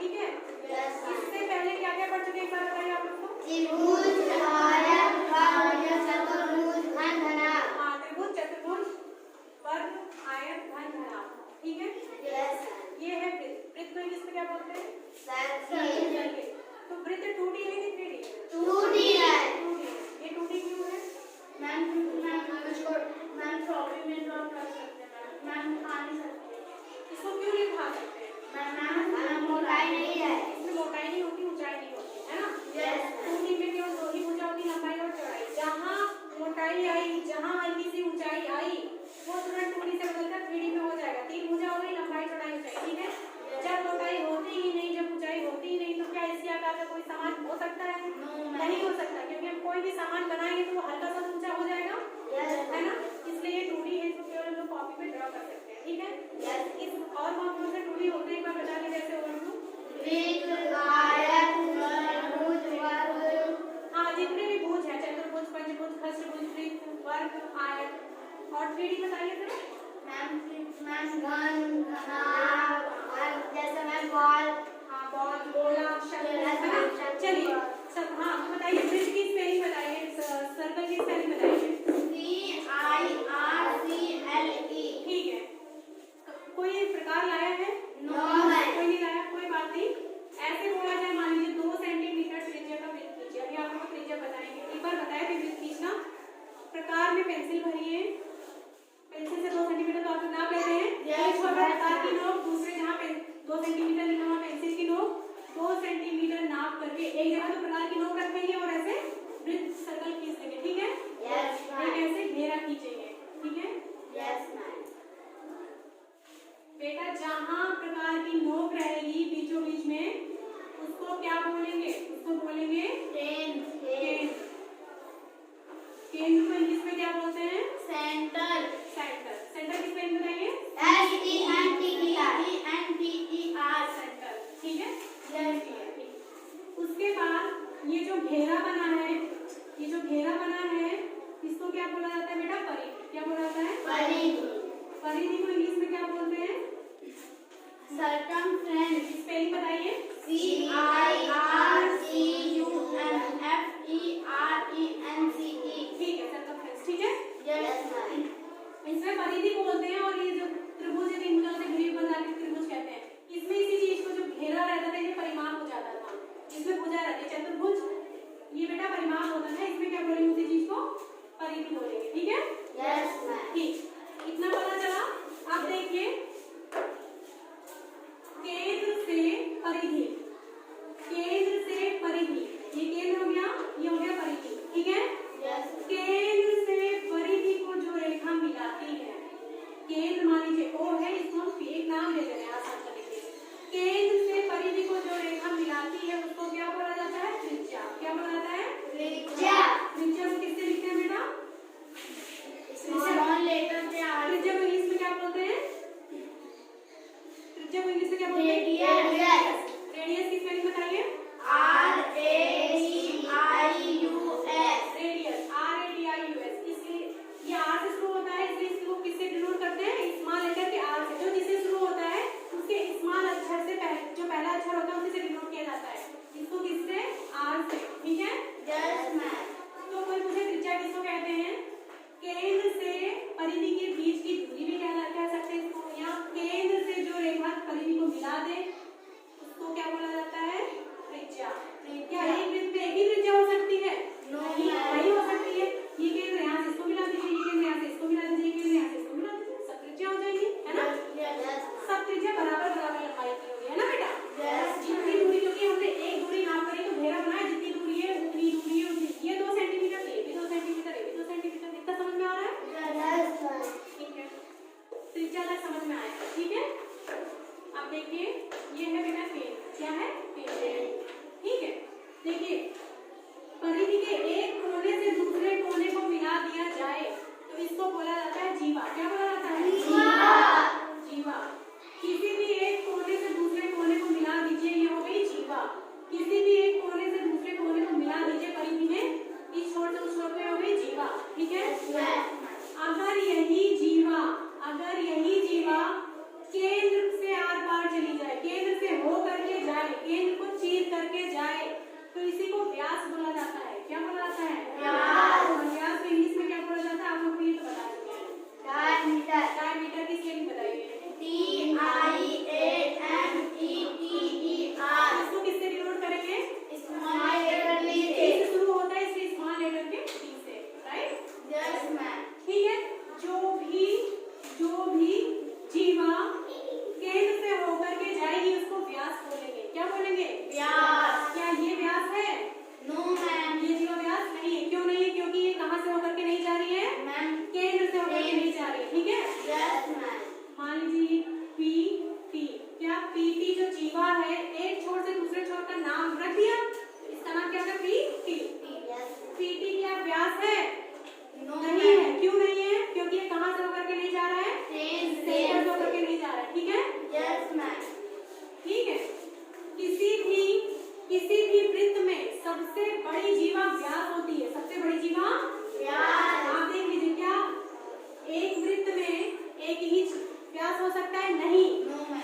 ठीक है। इससे पहले क्या क्या पढ़ चुके हैं, एक बार बताइए आप लोग को। त्रिभुज, आयत, वर्ग, चतुर्भुज, घन, घनाभ। हाँ, त्रिभुज, चतुर्भुज, वर्ग, आयत, घन, घनाभ, ठीक है। ये है वृत्त। वृत्त को इंग्लिश में क्या बोलते हैं? सर्किल। तो वृत्त 2D है कि 3D? 2D है। 2D है। ये 2D क्यों है? मैम प्रॉब्लम में ड्रॉ कर सकते हैं मैम आ नहीं सकते। इसको क्यों नहीं उठा सकते? मैम मोटाई नहीं है, इसमें मोटाई नहीं होती, ऊंचाई नहीं होती, है ना। यस। 2D में केवल दो ही भुजा होती, लंबाई और चौड़ाई। जहाँ मोटाई आई, जहाँ हल्की सी ऊंचाई आई, वो तुरंत 2D से बदलकर 3D में हो जाएगा। 3 भुजा हो गई, लंबाई चौड़ाई ऊंचाई, ठीक है। जब मोटाई होती ही नहीं, जब ऊंचाई होती ही नहीं, तो क्या इसी आकार का कोई सामान हो सकता है? नहीं हो सकता, क्योंकि हम कोई भी सामान बनाएंगे तो वो हल्का सा ऊंचा हो जाएगा, है ना। इसलिए ये 2D है, इसको केवल हम लोग कॉपी में ड्रॉ कर सकते हैं, ठीक है। इस और कौन से 2D होते हैं एक बार बता दें, जैसे और वृत्त, आयत, त्रिभुज, वर्ग। हाँ, जितने भी भुज है, चतुर्भुज, पंचभुज, खष्टभुज, वृत्त, वर्ग, आयत। और 3D बताइए जरा। मैम घन, घनाभ, जैसे मैम बॉल। हाँ, बॉल, गोला, शंख। चलिए सब, हाँ बताइए, वृत्त की स्पेलिंग बताइए, सर्कल की स्पेलिंग बताइए। CIRCLE। ठीक है। कोई प्रकार लाया है? नो। कोई नहीं लाया, कोई बात नहीं। ऐसे बोला जाए, मान लीजिए 2 सेंटीमीटर त्रिज्या का वृत्त खींचिए। अभी आप लोग त्रिज्या बताएंगे, एक बार बताया कि वृत्त खींचना। प्रकार में पेंसिल भरिए, पेंसिल से 2 सेंटीमीटर तो आप लोग नाप लेते हैं। एक प्रकार की नोक, दूसरे जहाँ पे 2 सेंटीमीटर लिखा हुआ पेंसिल की नोक, 2 सेंटीमीटर नाप करके एक जगह तो प्रकार की नोक रखेंगे और ऐसे वृत्त सर्कल खींच लेंगे, ठीक है। एक ऐसे घेरा खींचेंगे, ठीक है। बेटा जहाँ प्रकार की नोक रहेगी बीचों बीच में, उसको क्या बोलेंगे? उसको बोलेंगे केंद्र। केंद्र को इंग्लिश में क्या बोलते हैं? सेंटर। सेंटर की स्पेलिंग बताइए। SENTER। सेंटर, ठीक है। उसके बाद ये जो घेरा बना है, ये जो घेरा बना है, इसको क्या बोला जाता है बेटा? परिधि। क्या बोला जाता है? परिधि को इंग्लिश में क्या बोलते हैं? सर्कमफ्रेंस। स्पेलिंग बताइए। CIRCUMFERENCE। ठीक है, सर्कमफ्रेंस, ठीक है। Yes ma'am. इसमें परिधि बोलते हैं, और ये जो त्रिभुज है, 3 भुजाओं से घिरी बना के त्रिभुज कहते हैं। इसमें इसी चीज को जो घेरा रहता था, ये परिमाप हो जाता था। इसमें भुजा रहती है चतुर्भुज, ये बेटा परिमाप होता है। इसमें क्या बोलेंगे? उसी चीज को परिधि बोलेंगे, ठीक है। Yes ma'am. ठीक, इतना पता चला। अब देखिए, केंद्र से परिधि, केंद्र से परिधि, ये केंद्र हो गया, ये हो गया परिधि, ठीक है। केंद्र से परिधि को जो रेखा मिलाती है, केंद्र मान लीजिए O है, इसको हम एक नाम ले लेंगे आसान करने के लिए। केंद्र से परिधि को जो रेखा मिलाती है, उसको क्या बोला जाता है? त्रिज्या। क्या बोला जाता है? त्रिज्या। त्रिज्या को किससे लिखते हैं बेटा? स्मॉल लेटर से आगे। त्रिज्या को इंग्लिश में क्या बोलते हैं? त्रिज्या को इंग्लिश में क्या बोलते हैं? रेडियस। रेडियस की स्पेलिंग बताइए। RADIUS। रेडियस, इसलिए ये R से शुरू होता है, इसलिए इसको किससे डिनोट करते हैं? स्मॉल लेटर के R से। जो जिससे शुरू होता है उसके स्मॉल अक्षर से जो पहला अक्षर होता है, उसी से डिनोट किया जाता है। इसको किससे? R से, ठीक है। Yes ma'am. तो कोई मुझे त्रिज्या किसको कहते हैं? केंद्र से परिधि के बीच की दूरी भी कह सकते हैं इसको, या केंद्र से जो रेखा परिधि को मिला दे, उसको क्या बोला जाता है? त्रिज्या। क्या एक वृत्त में एक ही त्रिज्या हो सकती है? नहीं हो सकती है। ये केंद्र यहाँ से इसको मिला दीजिए, ये केंद्र यहाँ से इसको मिला दीजिए, ये केंद्र यहाँ से इसको मिला दीजिए, सब त्रिज्या हो जाएगी। जाए, केंद्र को चीर करके जाए, तो इसी को व्यास बोला जाता है। क्या बोला जाता है? व्यास। और व्यास को इंग्लिश में क्या बोला जाता है? आप लोग को ये तो बता चुके हैं। डायमीटर। डायमीटर की स्पेलिंग बताइए। DIAMETER। इसको किससे डिनोट करेंगे? स्मॉल लेटर टी डी से शुरू होता है, इसलिए स्मॉल लेटर के टी से, राइट? Yes ma'am. ठीक है। जो भी जीवा केंद्र से होकर के जाएगी उसको व्यास बोलेंगे। क्या बोलेंगे? व्यास। क्या ये व्यास है? No ma'am. ये जीवा व्यास नहीं है। क्यों नहीं है? क्योंकि ये कहाँ से होकर के नहीं जा रही है? मैम केंद्र से होकर के नहीं जा रही है। ठीक है। Yes ma'am. मान लीजिए पीटी। क्या पीटी जो जीवा है एक छोर से दूसरे छोर का नाम रख दिया, इसका नाम क्या है? पीटी। पीटी क्या व्यास है? नहीं है। क्यों नहीं है? क्योंकि ये कहाँ से होकर के नहीं जा रहा है? सेंटर से होकर के नहीं जा रहा है। ठीक है। Yes ma'am. ठीक है। किसी भी वृत्त में सबसे बड़ी जीवा व्यास होती है। सबसे बड़ी जीवा व्यास। आप देख लीजिए, क्या एक वृत्त में एक ही व्यास हो सकता है? नहीं,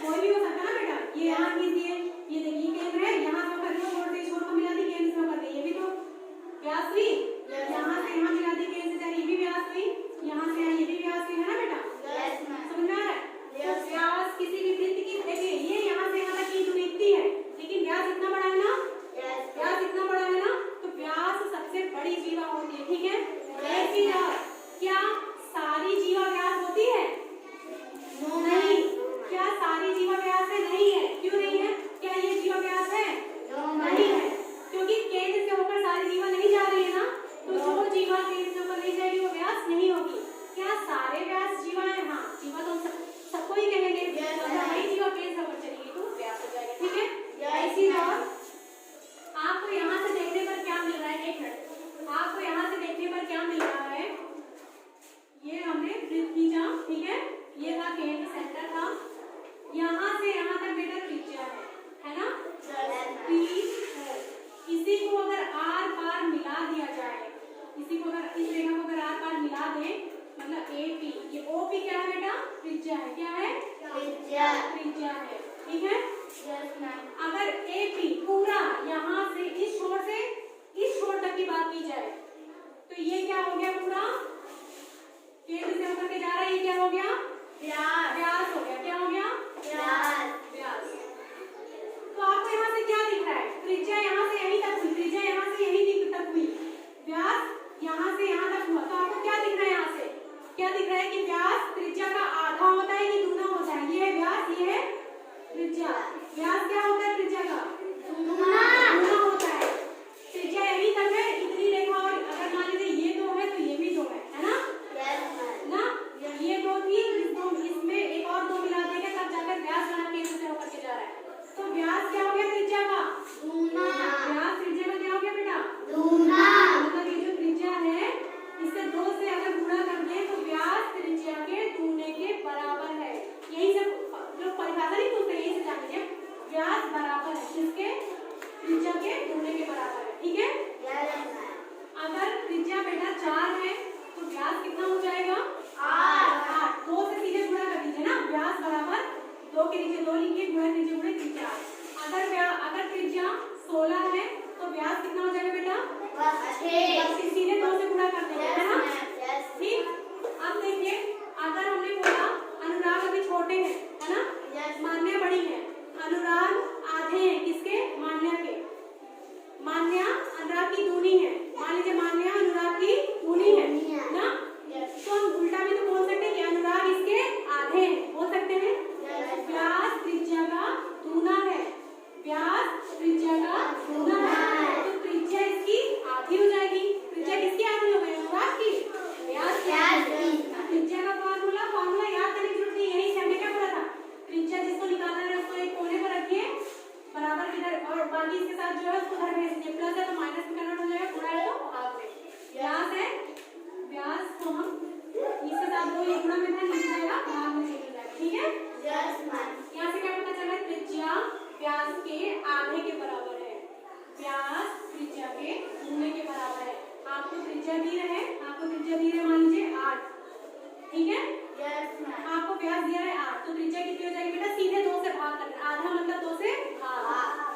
कोई भी हो सकता है ना बेटा। ये यहाँ कीजिए, ये देखिए केंद्र है, यहाँ से होकर के छोड़ दी, छोर को मिला दी, केंद्र से होकर के, ये भी तो व्यास हुई। यहाँ से यहाँ मिला दी, केंद्र से जा रही, ये भी व्यास हुई। यहाँ से यहाँ ये भी व्यास हुई, है ना बेटा? Yes ma'am. समझ में आ रहा है? तो व्यास किसी भी वृत्त की, देखिए ये यहाँ से यहाँ तक की दूरी इतनी है, लेकिन व्यास इतना बड़ा है ना? व्यास इतना बड़ा है ना? तो व्यास सबसे बड़ी जीवा होती है। ठीक है। ऐसी क्या सारी जीवा व्यास होती है? नहीं। क्या सारी जीवा व्यास है? नहीं है। क्यों नहीं है? क्या ये जीवा व्यास है? नहीं है, क्योंकि केंद्र से होकर सारी जीवा नहीं जा रही है ना। तो जो जीवा केंद्र से होकर नहीं जाएगी वो व्यास नहीं होगी। क्या सारे व्यास जीवा है? हाँ, जीवा तो सबको ही कहेंगे। अगर वही जीवा केंद्र से होकर चलेगी तो व्यास हो जाएगा। ठीक है। ऐसी आपको यहाँ से देखने पर क्या मिल रहा है? एक मिनट। आपको यहाँ से देखने पर क्या मिल रहा है? ये हमने वृत्त खींचा, ठीक है। ये था केंद्र, सेंटर था। यहाँ से यहाँ तक बेटा त्रिज्या है ना? P है। इसी को अगर आर पार मिला दिया जाए, इसी को अगर इस रेखा को अगर आर पार मिला दे, मतलब AP, ये OP क्या है बेटा? त्रिज्या है। क्या है? त्रिज्या है। ठीक है। Yes ma'am. अगर AP पूरा यहाँ से इस छोर तक की बात की जाए, तो ये क्या हो गया? पूरा केंद्र से होकर के जा रहा है, ये क्या हो गया? व्यास हो गया। क्या हो गया? व्यास। तो आपको यहाँ से क्या दिख रहा है? त्रिज्या यहाँ से यहीं तक हुई, त्रिज्या यहाँ से यहीं तक हुई, व्यास यहाँ से यहाँ तक हुआ। तो आपको क्या दिख रहा है? यहाँ से क्या दिख रहा है कि व्यास त्रिज्या का आधा होता है कि दूना होता है? ये है व्यास, ये है त्रिज्या। व्यास क्या होता है त्रिज्या का? दूना होता है। त्रिज्या यहीं तक है, इतनी रेखा, और अगर मान लीजिए ये दो है तो ये भी दो है ना? ना, ये दो थी, इसमें एक और दो मिला देंगे तब जाकर व्यास बना केंद्र से होकर के जा रहा है। तो व्यास क्या हो गया त्रिज्या का? व्यास त्रिज्या का क्या हो गया बेटा? मतलब ये जो त्रिज्या है इससे 2 से अगर गुणा कर दें तो व्यास त्रिज्या के दूने के बराबर है। यही सब जो परिभाषा नहीं पूछते, यही से जान लीजिए, व्यास बराबर है किसके? त्रिज्या के दूने के बराबर है। ठीक है। अगर त्रिज्या बेटा 4 है तो व्यास कितना हो जाएगा? 8। 2 से सीधे गुणा कर दीजिए ना, व्यास बराबर 2 के नीचे 2 लिखिए, गुणा कीजिए, गुणे त्रिज्या। अगर त्रिज्या 16 है तो व्यास कितना हो जाएगा बेटा? 6। सीधे 2 से गुणा कर देंगे, है ना? ठीक। अब देखिए, अगर हमने बोला अनुराग अभी छोटे हैं, है ना? मान्या बड़ी है, अनुराग आधे हैं किसके? मान्या के। मान्या अनुराग की दूनी है। मान लीजिए मान्या अनुराग की दूनी है ना? तो हम उल्टा भी तो बोल सकते हैं कि अनुराग इसके आधे हैं, बोल सकते हैं। व्यास त्रिज्या का दूना है, व्यास त्रिज्या का दूना है, तो त्रिज्या इसकी आधी हो जाएगी। त्रिज्या किसकी आधी हो गई? अनुराग की। व्यास त्रिज्या का फॉर्मूला याद करने की जरूरत नहीं, यही से हमने क्या बोला था? त्रिज्या जिसको निकालना है उसको एक कोने पर रखिए, बराबर इधर, और बाकी इसके साथ जो है उसको उधर भेज दीजिए। प्लस है तो माइनस में कन्वर्ट हो जाएगा, गुणा है तो भाग में। व्यास है, व्यास को हम इसके साथ वो एक गुणा में था, नीचे जाएगा, भाग में चले जाएगा। ठीक है। यहाँ से क्या पता चला? त्रिज्या व्यास के आधे के बराबर है, व्यास त्रिज्या के दूने के बराबर है। आपको त्रिज्या दी रहे, मान लीजिए 8, ठीक है। आपको व्यास दिया है 8, तो त्रिज्या कितनी हो जाएगी बेटा? सीधे 2 से भाग करना, आधा मतलब 2 से भाग।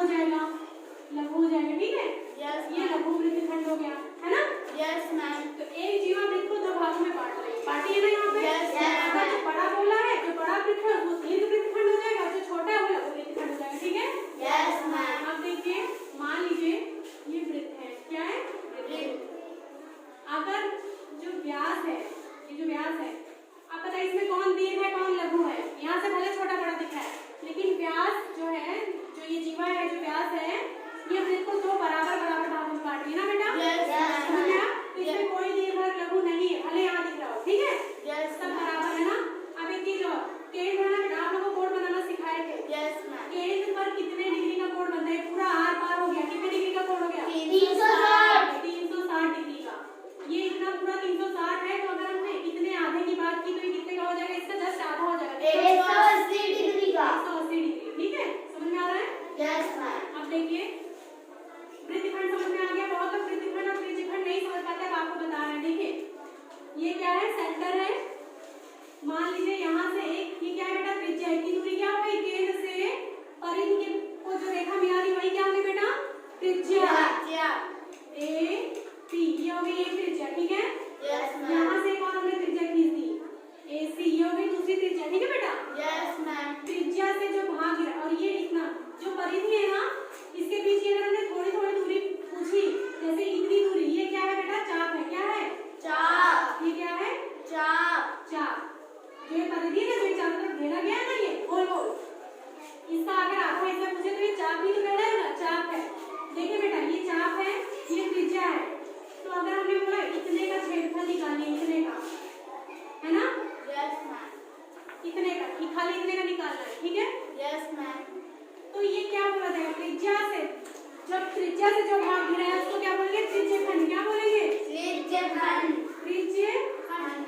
हो जाएगा, लघु हो जाएगा, ठीक है। Yes, ये लघु वृत्तखंड हो गया, है ना। Yes, ma'am. तो एक जीवावृत्त को दो भागों में बांट रही है, बांटी है ना यहाँ पे। Yes, yes, अगर जो बड़ा बोला है, जो बड़ा वृत्त है वो दीर्घ वृत्तखंड हो जाएगा, जो छोटा है वो लघु वृत्तखंड हो जाएगा, ठीक है। Yes, ma'am. अब देखिए, मान लीजिए ये वृत्त है, क्या है, वृत्त। अगर जो व्यास है, ये जो व्यास है, आप बताइए इसमें कौन दीर्घ है कौन लघु है। यहाँ से भले छोटा बड़ा दिखा है, लेकिन व्यास जो है, जो ये जीवा है, जो व्यास है, ये वृत्त को दो बराबर बराबर भागों में बांट रही है ना बेटा। Yes, समझ में आया? तो इसमें कोई दीर्घ और लघु नहीं है, भले यहाँ दिख रहा हो, ठीक है। Yes, सब बराबर है ना। अब एक चीज और, केंद्र है ना बेटा, आप लोगों को कोण बनाना सिखाए थे। Yes, ma'am. केंद्र पर कितने डिग्री का कोण बनता है, पूरा आर पार हो गया, कितने डिग्री का कोण हो गया, 360. 360 डिग्री का। ये इतना पूरा 360 है, तो अगर हमने इतने आधे की बात की तो ये कितने का हो जाएगा, इसका जस्ट आधा हो जाएगा, 180 डिग्री का. 180 डिग्री, ठीक है। समझ में आ रहा है। Yes, ma'am. अब देखिए वृत्तखंड समझ में आ गया। बहुत लोग वृत्तखंड और त्रिज्यखंड नहीं समझ पाते, अब आपको बता रहे हैं। देखिए ये क्या है, सेंटर है। मान लीजिए यहाँ से एक, ये क्या है बेटा, त्रिज्या है। की दूरी क्या हो गई, केंद्र से परिधि के को जो रेखा मिला दी वही क्या हो गई बेटा, त्रिज्या। ए पी, ये हो गई एक त्रिज्या, ठीक है। Yes, ma'am. यहाँ से एक और हमने त्रिज्या खींच दी, ए सी, ये हो गई दूसरी त्रिज्या, ठीक है बेटा। Yes, ma'am. त्रिज्या से जो भाग गिरा, और ये इतना जो परिधि है ना, इसके बीच अगर हमने थोड़ी थोड़ी दूरी पूछी, जैसे इतनी दूरी, ये क्या है बेटा, चाप है। क्या है, चाप. ये क्या है, चाप. चाप। जो ये परिधि है, जो चारों तरफ घेरा गया है ना, ये गोल गोल, इसका अगर आधा हिस्सा पूछे तो ये चाप ही तो कहलाएगा, चाप है। देखिए बेटा, ये चाप है, ये त्रिज्या है। तो अगर हमने बोला इतने का क्षेत्रफल निकालिए, इतने का, है ना, Yes, ma'am. इतने का, खाली इतने का निकालना है, ठीक है। Yes, ma'am. तो ये क्या बोला जाएगा, त्रिज्या से, जब त्रिज्या से जो भाग गिरा है उसको क्या बोलेंगे, त्रिज्यखंड। क्या बोलेंगे, त्रिज्यखंड. त्रिज्यखंड।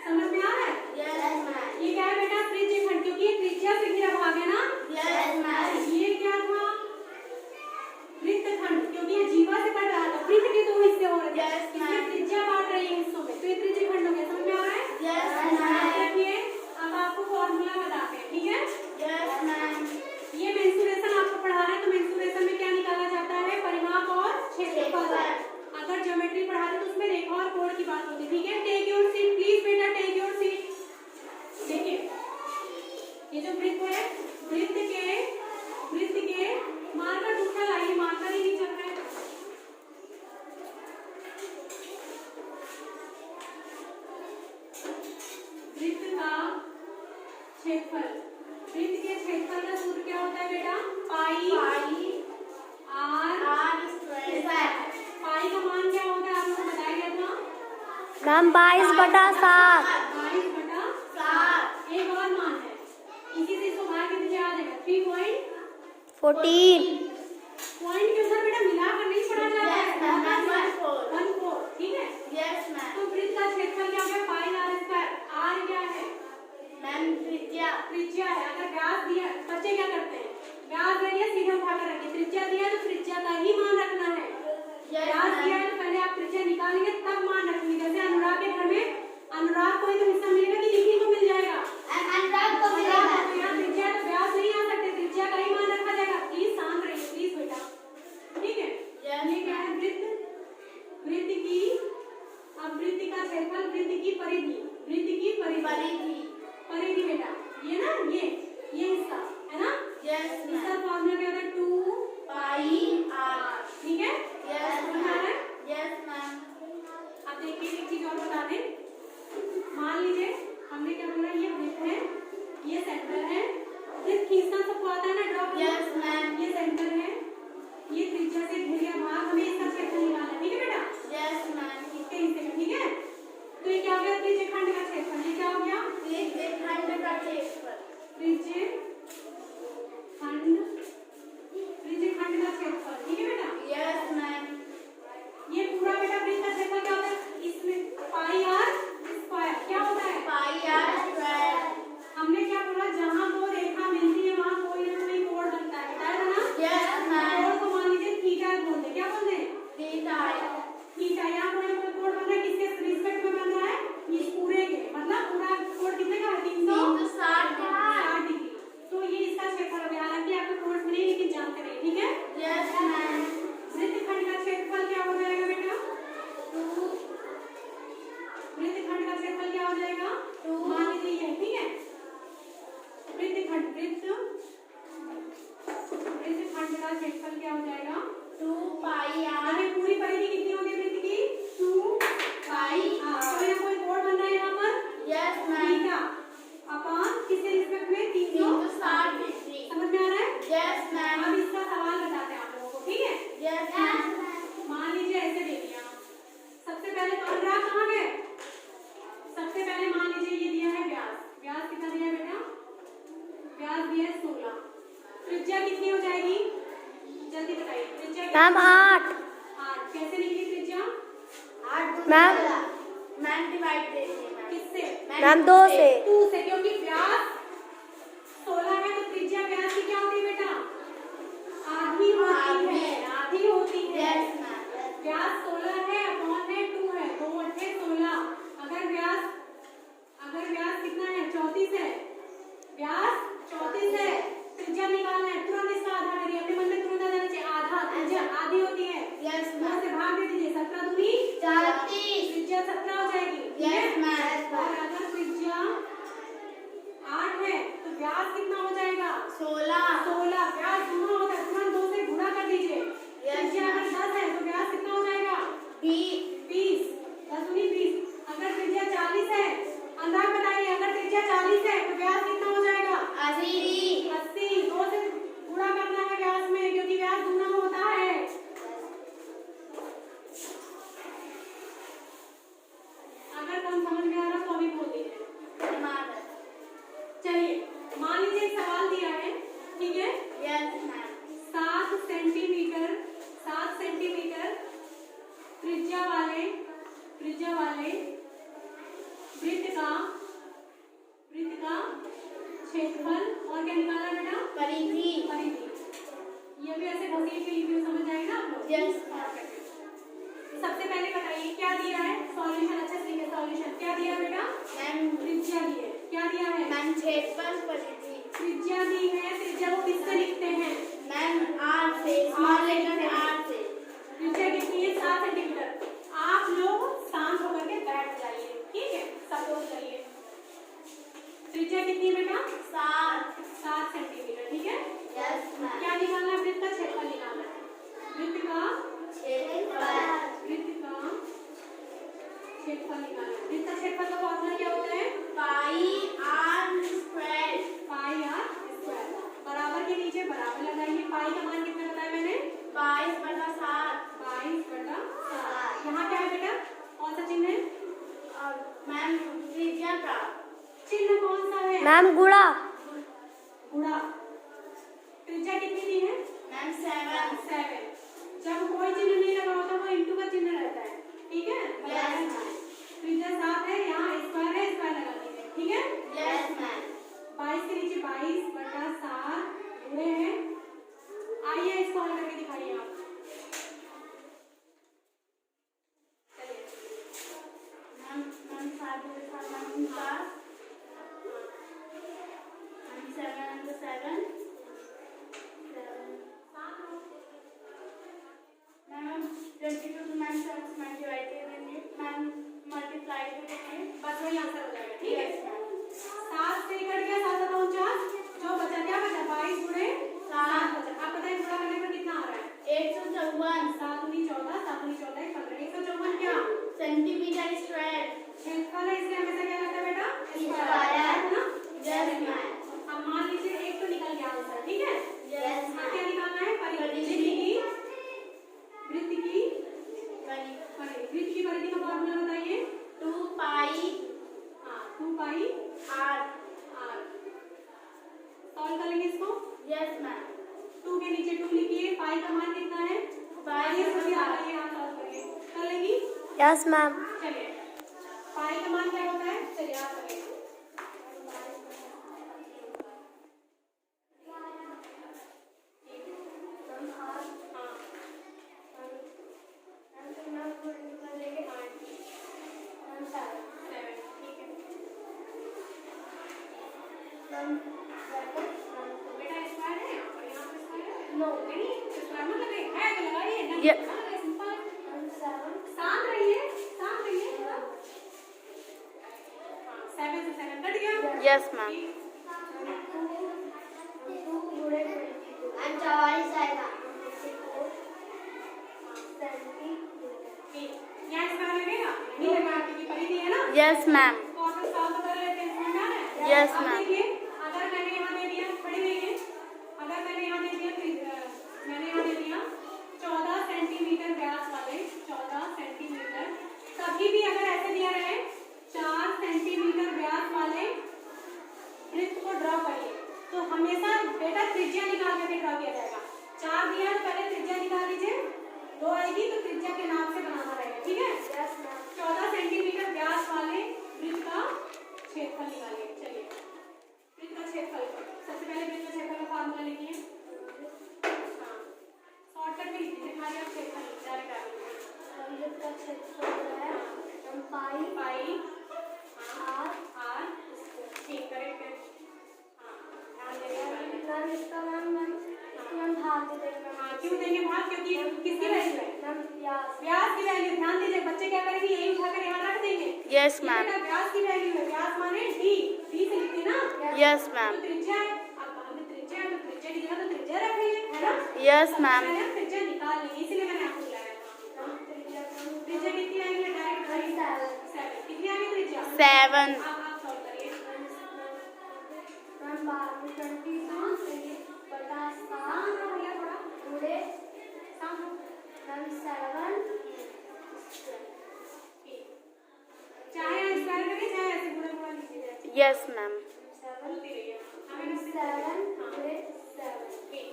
समझ में आ रहा है। Yes, ma'am. ये क्या है बेटा, त्रिज्यखंड, क्योंकि ये त्रिज्या से घिरा भाग है ना। Yes, ma'am. ये क्या था, वृत्तखंड, क्योंकि ये जीवा से कट रहा था, वृत्त के दो हिस्से हो रहे थे। Yes, ma'am. इसमें त्रिज्या बांट रही है हिस्सों में, तो ये त्रिज्यखंड हो गया। समझ में आ रहा है। Yes, अब ma'am. देखिए, अब आपको फॉर्मूला बताते हैं, ठीक है। Yes, ma'am. ये मेंसुरेशन आपको पढ़ा है, तो मेंसुरेशन में क्या निकाला जाता है, परिमाप और क्षेत्रफल। अगर ज्योमेट्री पढ़ाते तो उसमें रेखा और कोण की बात होती है, ठीक है। टेक योर सीट प्लीज बेटा, टेक योर सीट। देखिए ये जो वृत्त है, वृत्त के मार्कर दूसरा लाइए, मार्कर ही नहीं चल रहा है। वृत्त का क्षेत्रफल, वृत्त के क्षेत्रफल का सूत्र क्या होता है बेटा, पाई आर square. पाई का मान क्या होता है, आपको बताया गया था, मैम 22/7। 22/7. एक और मान है, इसी से इसको भाग के नीचे आ जाएगा, 3.14। 14। पॉइंट के उधर बेटा मिलाकर नहीं पढ़ा जाता है, Yes, ma'am. 1.4, ठीक है। Yes, ma'am. तो वृत्त का क्षेत्रफल क्या हो गया, पाई आर स्क्वायर। आर क्या है, Ma'am, त्रिज्या. त्रिज्या है। अगर व्यास दिया, बच्चे क्या करते हैं, व्यास दिया सीधा उठाकर रखिए, त्रिज्या दिया तो त्रिज्या का ही मान रखना है। Yes, व्यास दिया ma'am. है तो पहले आप त्रिज्या निकालेंगे तब मान रखेंगे। जैसे अनुराग के घर में अनुराग को ही तो हिस्सा मिलेगा कि निखिल को मिल जाएगा, अनुराग को तो मिलेगा. यहाँ त्रिज्या तो व्यास नहीं आ सकते, त्रिज्या का ही मान रखा जाएगा। प्लीज शांत रहिए, प्लीज बेटा, ठीक है। Yes, ये क्या है, वृत्त की, अब वृत्त का क्षेत्रफल, वृत्त की परिधि, परिधि बेटा, ये ना, ये हिस्सा है ना। Yes, इसका ma'am. फॉर्मूला क्या होता है, 2 पाई आर. ठीक है। Yes, समझ में आ रहा है। ma'am. Yes, ma'am. अब देखिए एक चीज और बता दें, मान लीजिए हमने क्या बोला, ये वृत्त है, ये सेंटर है, वृत्त खींचना सबको आता है ना, ड्रॉ करना। Yes, ma'am. ये सेंटर है, ये त्रिज्या से घिर गया भाग, हमें इसका क्षेत्रफल निकालना है, ठीक है बेटा, Yes, ma'am. इसके हिस्से का, ठीक है। तो ये क्या हो गया, त्रिज्यखंड का क्षेत्रफल, ये क्या हो गया, त्रिज्यखंड का क्षेत्रफल. त्रिज्यखंड का क्षेत्रफल, ठीक है बेटा। Yes, ma'am. ये पूरा बेटा वृत्त का क्षेत्रफल क्या होता है, इसमें पाई आर स्क्वायर क्या होता है, पाई आर स्क्वायर. हमने क्या बोला, जहाँ दो रेखा मिलती है वहाँ कोई ना कोई कोण बनता है, बताया था ना। Yes, ma'am. कोण को मान लीजिए थीटा बोलते हैं, क्या बोलते हैं, थीटा. थीटा। यहाँ कोई ना कोई कोण बन रहा है, किसके रिस्पेक्ट में बन रहा है, इस पूरे के, मतलब पूरा कोण कितने का है, 360 डिग्री, व्यास दिया है 16। त्रिज्या कितनी हो जाएगी, जल्दी बताइए। त्रिज्या मैम 8। 8। कैसे निकली त्रिज्या? 8 मैम मैम डिवाइड देंगे मैम किससे? मैम 2 से। 2 से, क्योंकि व्यास 16 है तो त्रिज्या व्यास की क्या होती है बेटा? आधी होती है, आधी होती है। यस मैम व्यास 16 है, अपॉन है 2 है, 2 8 16। अगर व्यास कितना है? 34 है। व्यास 34 है, त्रिज्या निकालना है। तुरंत इसका आधा करिए, अपने मन में तुरंत आ जाना चाहिए। आधा, त्रिज्या आधी होती है। यस 2 मैम से भाग दे दीजिए, 17 दूनी 34 त्रिज्या 17 हो जाएगी। यस मैम और अगर त्रिज्या 8 है तो व्यास कितना हो जाएगा? 16 व्यास गुना होता है, तुरंत 2 से गुणा कर दीजिए। त्रिज्या अगर 10 है तो व्यास कितना हो जाएगा? 20। 10 दूनी 20। अगर त्रिज्या 40 है, अंदाज बताइए, अगर त्रिज्या 40 है तो व्यास कितना हो जाएगा? 80। 2 से गुणा करना है व्यास में, क्योंकि व्यास गुना होता है। अगर कम समझ में आ रहा तो अभी बोल दीजिए। चलिए, मान लीजिए एक सवाल दिया है, ठीक है? यस मैम 7 सेंटीमीटर त्रिज्या वाले वृत्त का क्षेत्रफल और क्या निकालना है बेटा? परिधि परिधि। ये भी ऐसे घसीट के लिखिए, समझ जाएगा ना आप लोग? यस तो सबसे पहले बताइए क्या दिया है? सॉल्यूशन अच्छे से लिखिए। सॉल्यूशन क्या दिया है बेटा? मैम त्रिज्या दी है। क्या दिया है? मैम क्षेत्रफल परिधि त्रिज्या दी है। त्रिज्या को किससे लिखते हैं? मैम 8 से स्मॉल लेटर 8 से त्रिज्या कितनी है? 7 सेंटीमीटर। आप लोग शांत होकर के बैठ जाइए, ठीक है? सपोर्ट करिए। त्रिज्या कितनी है बेटा? 7 सेंटीमीटर, ठीक है? यस मैम क्या निकालना है? वृत्त का क्षेत्रफल निकालना है। वृत्त का क्षेत्रफल निकालना है। वृत्त का क्षेत्रफल का फॉर्मूला क्या होता है? पाई आर स्क्वायर बराबर के नीचे बराबर लगाइए। पाई का मान कितना बताया मैंने? 22/7 22/7। यहाँ क्या है बेटा? कौन सा चिन्ह है? और मैम त्रिज्या का चिन्ह कौन सा है? मैम गुणा। गुणा। त्रिज्या कितनी दी है? मैम 7 जब कोई चिन्ह नहीं लगा होता वो इंटू का चिन्ह रहता है, ठीक है? Yes. त्रिज्या 7 है, यहाँ स्क्वायर है, स्क्वायर लगा दीजिए, ठीक है? यस मैम 22 के नीचे 22/7 गुणे हैं। आइए इसको हल करके दिखाइए आप। चलिए मैम 5 के साथ ma'am 7 7 7 ma'am 22 to ma'am 7 ma'am divide करेंगे मैम मल्टीप्लाई करेंगे बस वही आंसर हो जाएगा, ठीक है? यस मैम 7 से कट गया 7 49, जो बचा क्या बचा? 22 गुणे 7 बचा। आप बताइए गुणा करने पर कितना आ रहा है? 154 7 दूनी 14, 7 दूनी 14 15। 154 क्या? सेंटीमीटर स्क्वायर क्षेत्रफल है, इसलिए हमेशा क्या लगता है बेटा? स्क्वायर है ना? यस मैम अब मान लीजिए एक तो निकल गया आंसर, ठीक है? यस अब क्या निकालना है? परिधि की वृत्त की परिधि का फॉर्मूला बताइए। 2 पाई 2 पाई आर आर। सॉल्व करेंगे इसको। यस मैम 2 के नीचे 2 लिखिए। पाई का मान कितना है? पाई आइए यहाँ सॉल्व करिए। कर लेंगी? यस मैम चलिए, पाई का मान क्या होता है? चलिए आप करिए। बेटा स्क्वायर है और यहाँ पे स्क्वायर है? नो नहीं, स्क्वायर मत लगाइए, है तो लगाइए, नहीं ये- तो ना लगाइए, सिंपल है। शांत रहिए। हाँ, 7 से 7 कट गया। यस मैम यहाँ स्क्वायर लगेगा? नहीं लगा, क्योंकि परिधि है ना? यस मैम तो आप लोग सॉल्व कर लेते हैं, समझ में आ रहा है? Yes, अब ma'am. देखिए, अगर मैंने यहाँ दे दिया, पढ़ी रहिए। अगर मैंने यहाँ दे दिया 14 सेंटीमीटर व्यास वाले 14 सेंटीमीटर, कभी भी अगर ऐसे दिया रहे 4 सेंटीमीटर व्यास वाले वृत्त को ड्रॉ करिए, तो हमें बेटा त्रिज्या निकाल के ड्रॉ किया जाएगा। 4 दिया तो पहले त्रिज्या निकाल लीजिए, 2 आएगी तो त्रिज्या के नाप से बनाना रहेगा, ठीक है। 14 सेंटीमीटर व्यास वाले वृत्त का क्षेत्रफल निकालिए। चलिए वृत्त का क्षेत्रफल, सबसे पहले वृत्त का क्षेत्रफल का फार्मूला लिखिए। हाँ शॉर्टकट में लिख दीजिए, खाली आप क्षेत्रफल डायरेक्ट डाल दीजिए। वृत्त का क्षेत्रफल है पाई आर ठीक करेक्ट है। हाँ ध्यान देना। मैम इसका मैम भाग दे देंगे। हाँ क्यों देंगे भाग, क्योंकि किसकी वैल्यू है, मैम व्यास व्यास की वैल्यू। ध्यान दीजिए बच्चे क्या करेंगे, यही उठाकर यहाँ रख देंगे। यस ये मैम। बेटा व्यास की वैल्यू है, व्यास माने डी, डी से लिखते हैं ना। यस तो मैम। त्रिज्या है, अब हमें त्रिज्या है तो त्रिज्या की जगह तो त्रिज्या रखेंगे, है ना। Yes ma'am. मैंने त्रिज्या निकाल ली, इसलिए मैंने आपको बुलाया था। त्रिज्या कितनी आएगी डायरेक्ट 7 कितनी आएगी त्रिज्या 7। आप सॉल्व करिए। मैम 22 बटा 7 भैया थोड़ा पूरे शाम मैम 7 चाहे स्क्वायर करिए चाहे ऐसे पूरा पूरा लीजिए। Yes ma'am. बोलती रहिए। हमें 7 पूरे 7 ठीक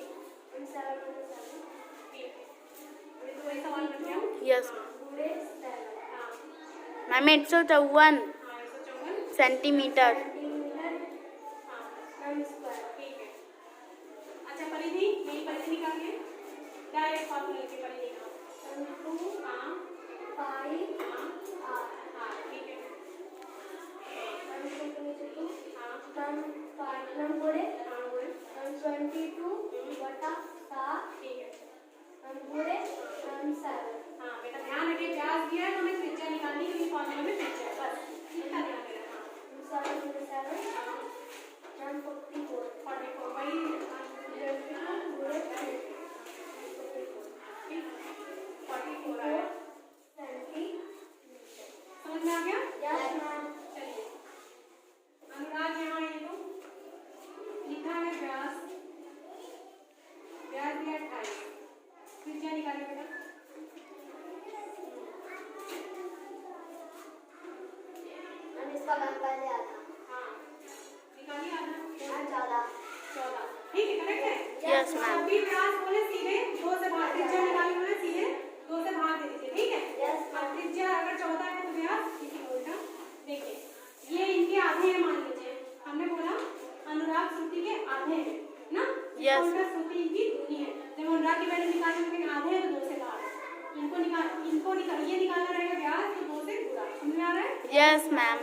7 पूरे 7 ठीक। अभी तो वही सवाल कर दिया। Yes ma'am. पूरे 7 हाँ मैम 854 हाँ 154 सेंटीमीटर। सेंटीमीटर हाँ मैम स्क्वायर। ठीक है। अच्छा परिधि, यही परिधि निकालिए, डायरेक्ट फार्मूला लिखिए परिधि का। 2 हाँ पाई हाँ आर हाँ ठीक है। मैम इसको नीचे 2 हाँ मैम 5 मैम पूरे हाँ बोले मैम 22 बटा 7 ठीक है। मैम पूरे मैम 7 हाँ बेटा ध्यान रखिए, व्यास दिया है तो हमें त्रिज्या निकालनी है, क्योंकि फार्मूला में त्रिज्या है, बस इतना ध्यान देना। हाँ 7 पूरे 7 मैम 44 44 वही 22 पूरे 3 ठीक 44 आया। सेंटीमीटर। समझ में आ गया। Yes ma'am. चलिए अनुराग यहाँ ये तो लिखा है व्यास, व्यास दिया 28, त्रिज्या निकालिए बेटा। मैम इसका मैम पहले आधा हाँ निकालिए आधा। मैम ज़्यादा 14 ठीक है करेक्ट है। Yes ma'am. अभी व्यास बोले सीधे 2 से भाग, त्रिज्या निकाली बोले सीधे 2 से भाग दे दीजिए, ठीक है। यस अब त्रिज्या अगर 14 है तो व्यास किसी को उल्टा देखिए, ये इनके आधे हैं मान लीजिए, हमने बोला अनुराग श्रुति के आधे हैं ना। Yes. उल्टा श्रुति इनकी दूनी है, जब अनुराग की वैल्यू निकालने में आधे हैं तो 2 से भाग, इनको निकाल ये निकालना रहेगा व्यास तो 2 से गुणा। समझ में आ रहा है। Yes ma'am.